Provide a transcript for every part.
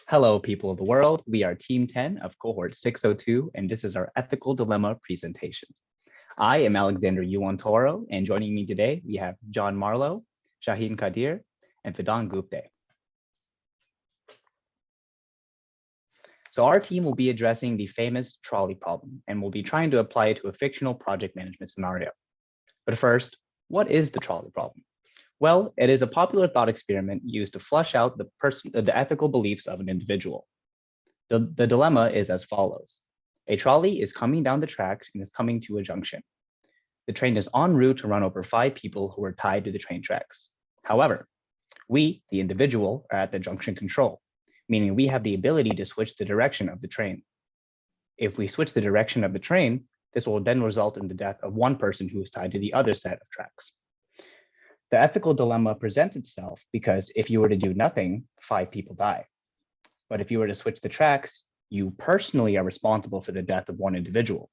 Hello, people of the world. We are Team 10 of Cohort 602, and this is our Ethical Dilemma presentation. I am Alexander Yuan Toro, and joining me today, we have John Marlowe, Shaheen Kadir, and Fidan Gupte. So our team will be addressing the famous trolley problem, and we'll be trying to apply it to a fictional project management scenario. But first, what is the trolley problem? Well, it is a popular thought experiment used to flush out the ethical beliefs of an individual. The dilemma is as follows. A trolley is coming down the tracks and is coming to a junction. The train is en route to run over 5 people who are tied to the train tracks. However, we, the individual, are at the junction control, meaning we have the ability to switch the direction of the train. If we switch the direction of the train, this will then result in the death of one person who is tied to the other set of tracks. The ethical dilemma presents itself because if you were to do nothing, 5 people die. But if you were to switch the tracks, you personally are responsible for the death of one individual.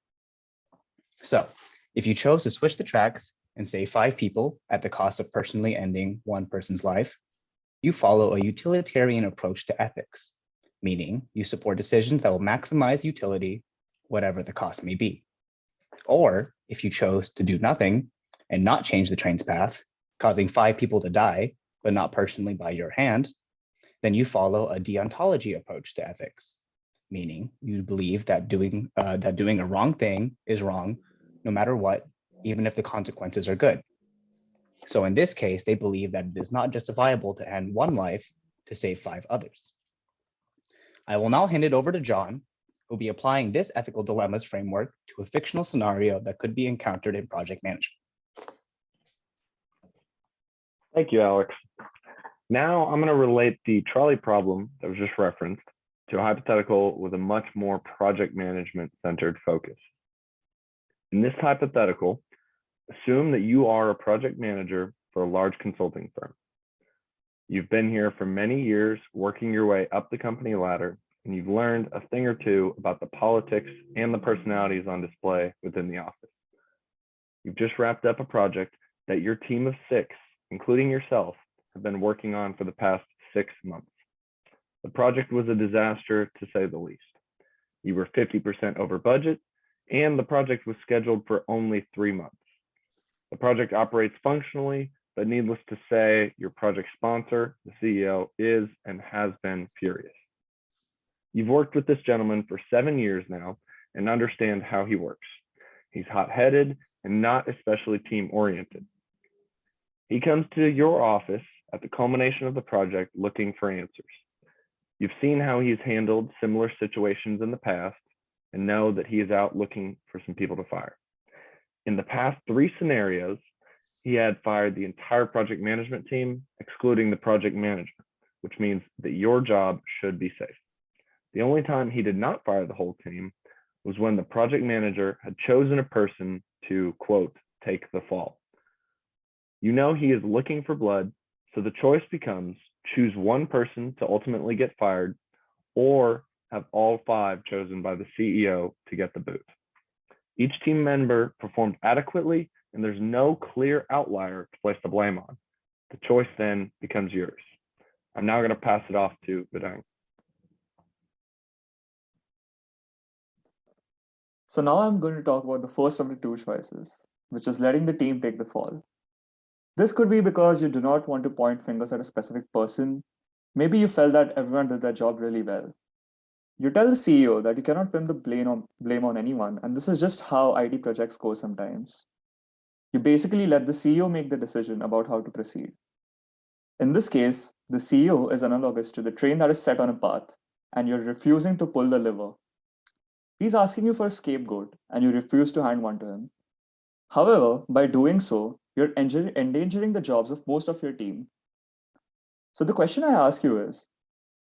So if you chose to switch the tracks and save 5 people at the cost of personally ending one person's life, you follow a utilitarian approach to ethics, meaning you support decisions that will maximize utility, whatever the cost may be. Or if you chose to do nothing and not change the train's path, causing 5 people to die, but not personally by your hand, then you follow a deontology approach to ethics, meaning you believe that doing a wrong thing is wrong, no matter what, even if the consequences are good. So in this case, they believe that it is not justifiable to end one life to save 5 others. I will now hand it over to John, who will be applying this ethical dilemmas framework to a fictional scenario that could be encountered in project management. Thank you, Alex. Now I'm going to relate the trolley problem that was just referenced to a hypothetical with a much more project management centered focus. In this hypothetical, assume that you are a project manager for a large consulting firm. You've been here for many years, working your way up the company ladder, and you've learned a thing or two about the politics and the personalities on display within the office. You've just wrapped up a project that your team of 6, including yourself, have been working on for the past 6 months. The project was a disaster, to say the least. You were 50% over budget, and the project was scheduled for only 3 months. The project operates functionally, but needless to say, your project sponsor, the CEO, is and has been furious. You've worked with this gentleman for 7 years now and understand how he works. He's hot-headed and not especially team-oriented. He comes to your office at the culmination of the project looking for answers. You've seen how he's handled similar situations in the past and know that he is out looking for some people to fire. In the past 3 scenarios, he had fired the entire project management team, excluding the project management, which means that your job should be safe. The only time he did not fire the whole team was when the project manager had chosen a person to, quote, take the fall. You know he is looking for blood, so the choice becomes choose one person to ultimately get fired or have all 5 chosen by the CEO to get the boot. Each team member performed adequately and there's no clear outlier to place the blame on. The choice then becomes yours. I'm now going to pass it off to Fidan. So now I'm going to talk about the first of the 2 choices, which is letting the team take the fall. This could be because you do not want to point fingers at a specific person. Maybe you felt that everyone did their job really well. You tell the CEO that you cannot pin the blame on anyone, and this is just how IT projects go sometimes. You basically let the CEO make the decision about how to proceed. In this case, the CEO is analogous to the train that is set on a path, and you're refusing to pull the lever. He's asking you for a scapegoat, and you refuse to hand one to him. However, by doing so, you're endangering the jobs of most of your team. So the question I ask you is,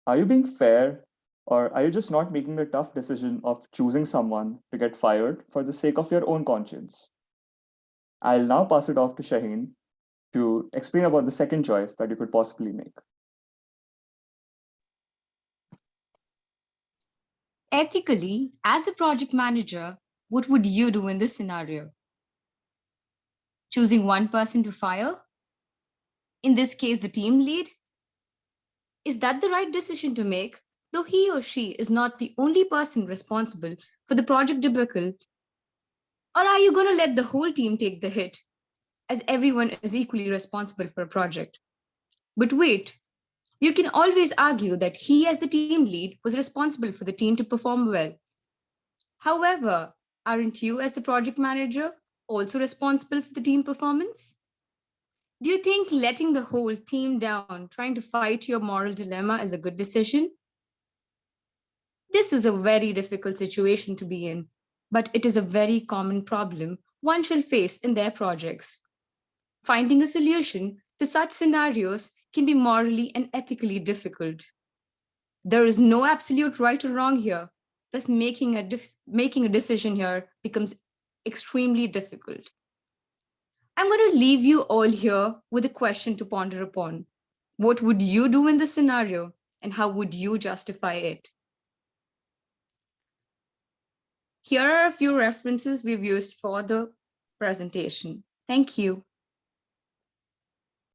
are you being fair, or are you just not making the tough decision of choosing someone to get fired for the sake of your own conscience? I'll now pass it off to Shaheen to explain about the second choice that you could possibly make. Ethically, as a project manager, what would you do in this scenario? Choosing one person to fire? In this case, the team lead? Is that the right decision to make? though he or she is not the only person responsible for the project debacle? Or are you going to let the whole team take the hit, as everyone is equally responsible for a project? But wait, you can always argue that he, as the team lead, was responsible for the team to perform well. However, aren't you, as the project manager, also responsible for the team performance? Do you think letting the whole team down, trying to fight your moral dilemma, is a good decision? This is a very difficult situation to be in, but it is a very common problem one shall face in their projects. Finding a solution to such scenarios can be morally and ethically difficult. There is no absolute right or wrong here, thus making a decision here becomes extremely difficult. I'm going to leave you all here with a question to ponder upon. What would you do in this scenario, and how would you justify it? Here are a few references we've used for the presentation. Thank you.